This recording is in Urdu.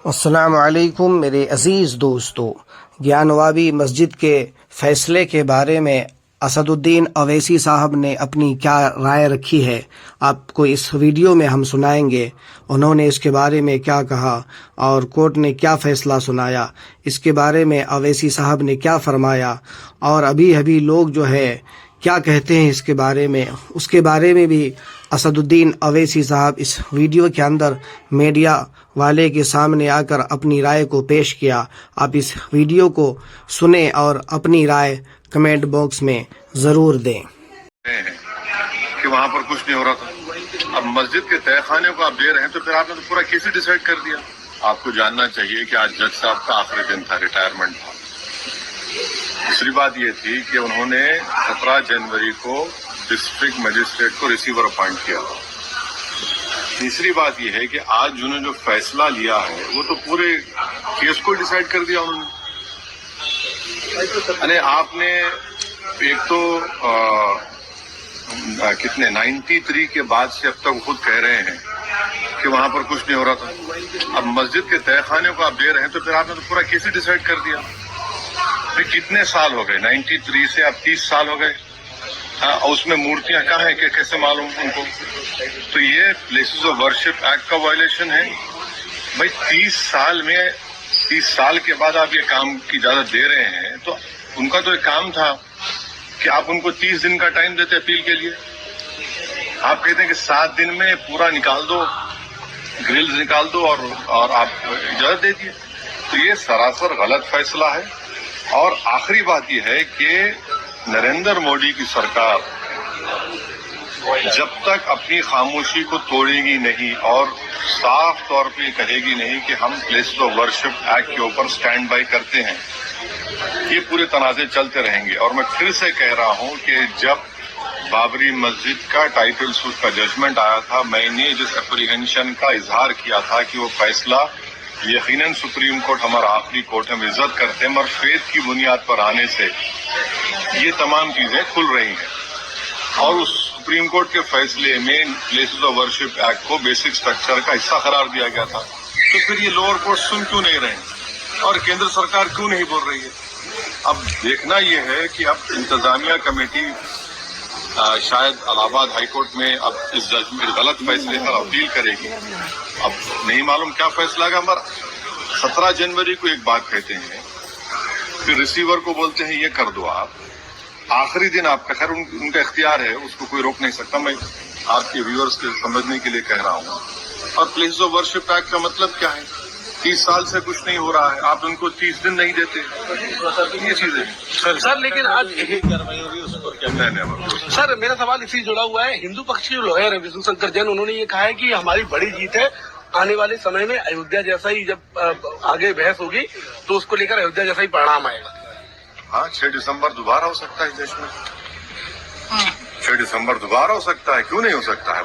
السلام علیکم میرے عزیز دوستو، گیانوابی مسجد کے فیصلے کے بارے میں اسد الدین اویسی صاحب نے اپنی کیا رائے رکھی ہے آپ کو اس ویڈیو میں ہم سنائیں گے۔ انہوں نے اس کے بارے میں کیا کہا اور کورٹ نے کیا فیصلہ سنایا، اس کے بارے میں اویسی صاحب نے کیا فرمایا، اور ابھی لوگ جو ہے کیا کہتے ہیں اس کے بارے میں، اس کے بارے میں بھی اسد الدین اویسی صاحب اس ویڈیو کے اندر میڈیا والے کے سامنے آ کر اپنی رائے کو پیش کیا۔ آپ اس ویڈیو کو سنیں اور اپنی رائے کمنٹ باکس میں ضرور دیں۔ کہ وہاں پر کچھ نہیں ہو رہا تھا، اب مسجد کے تہہ خانے کو آپ دے رہے ہیں تو پھر آپ نے تو پورا کیس ہی ڈیسائیڈ کر دیا۔ آپ کو جاننا چاہیے کہ آج جج صاحب کا آخری دن تھا، ریٹائرمنٹ تھا۔ دوسری بات یہ تھی کہ انہوں نے 17 جنوری کو ڈسٹرکٹ مجسٹریٹ کو ریسیور اپوائنٹ کیا۔ تیسری بات یہ ہے کہ آج جنہوں نے جو فیصلہ لیا ہے وہ تو پورے کیس کو ڈیسائیڈ کر دیا انہوں نے۔ آپ نے ایک تو کتنے 93 کے بعد سے اب تک خود کہہ رہے ہیں کہ وہاں پر کچھ نہیں ہو رہا تھا، اب مسجد کے تہہ خانے کو آپ دے رہے ہیں تو پھر آپ نے تو پورا کیس ہی ڈیسائیڈ کر دیا۔ پھر کتنے سال ہو گئے، 93 سے اب 30 سال ہو گئے، اس میں مورتیاں کہاں ہیں کہ کیسے معلوم ان کو؟ تو یہ پلیسز آف ورشپ ایکٹ کا وائلیشن ہے۔ بھائی 30 سال کے بعد آپ یہ کام کی اجازت دے رہے ہیں تو ان کا تو ایک کام تھا کہ آپ ان کو 30 دن کا ٹائم دیتے اپیل کے لیے۔ آپ کہتے ہیں کہ 7 دن میں پورا نکال دو، گرلز نکال دو اور آپ اجازت دے دیے۔ تو یہ سراسر غلط فیصلہ ہے۔ اور آخری بات یہ ہے کہ نریندر مودی کی سرکار جب تک اپنی خاموشی کو توڑے گی نہیں اور صاف طور پہ کہے گی نہیں کہ ہم پلیسز آف ورشپ ایکٹ کے اوپر سٹینڈ بائی کرتے ہیں، یہ پورے تنازع چلتے رہیں گے۔ اور میں پھر سے کہہ رہا ہوں کہ جب بابری مسجد کا ٹائٹل سوٹ کا ججمنٹ آیا تھا، میں نے جس اپریہنشن کا اظہار کیا تھا کہ وہ فیصلہ یقیناً سپریم کورٹ ہمارا آخری کورٹ، ہم عزت کرتے ہیں، مگر فیتھ کی بنیاد پر آنے سے یہ تمام چیزیں کھل رہی ہیں۔ اور اس سپریم کورٹ کے فیصلے میں پلیسز آف ورشپ ایکٹ کو بیسک سٹرکچر کا حصہ قرار دیا گیا تھا، تو پھر یہ لوور کورٹ سن کیوں نہیں رہے ہیں اور کیندر سرکار کیوں نہیں بول رہی ہے؟ اب دیکھنا یہ ہے کہ اب انتظامیہ کمیٹی شاید الہ آباد ہائی کورٹ میں اب اس ججمنٹ غلط فیصلے پر اپیل کرے گی۔ اب نہیں معلوم کیا فیصلہ گا، مگر 17 جنوری کو ایک بات کہتے ہیں، پھر ریسیور کو بولتے ہیں یہ کر دو آپ، آخری دن آپ کا، خیر ان کا اختیار ہے، اس کو کوئی روک نہیں سکتا۔ میں آپ کے ویورز کے سمجھنے کے لیے کہہ رہا ہوں۔ اور پلیسز آف ورشپ ایکٹ کا مطلب کیا ہے؟ 30 سال سے کچھ نہیں ہو رہا ہے، آپ ان کو 30 دن نہیں دیتے، یہ چیزیں۔ سر لیکن آج سر میرا سوال اسی جڑا ہوا ہے، ہندو پکش کے لوئر وشنو شنکر جین، انہوں نے یہ کہا ہے کہ ہماری بڑی جیت ہے، آنے والے سمے میں ایودھیا جیسا ہی جب آگے بحث ہوگی تو اس کو لے کر ایودھیا جیسا ہی پریಣام آئے گا۔ ہاں 6 دسمبر دوبارہ ہو سکتا ہے اس دیش میں، 6 دسمبر دوبارہ ہو سکتا ہے، کیوں نہیں ہو سکتا ہے؟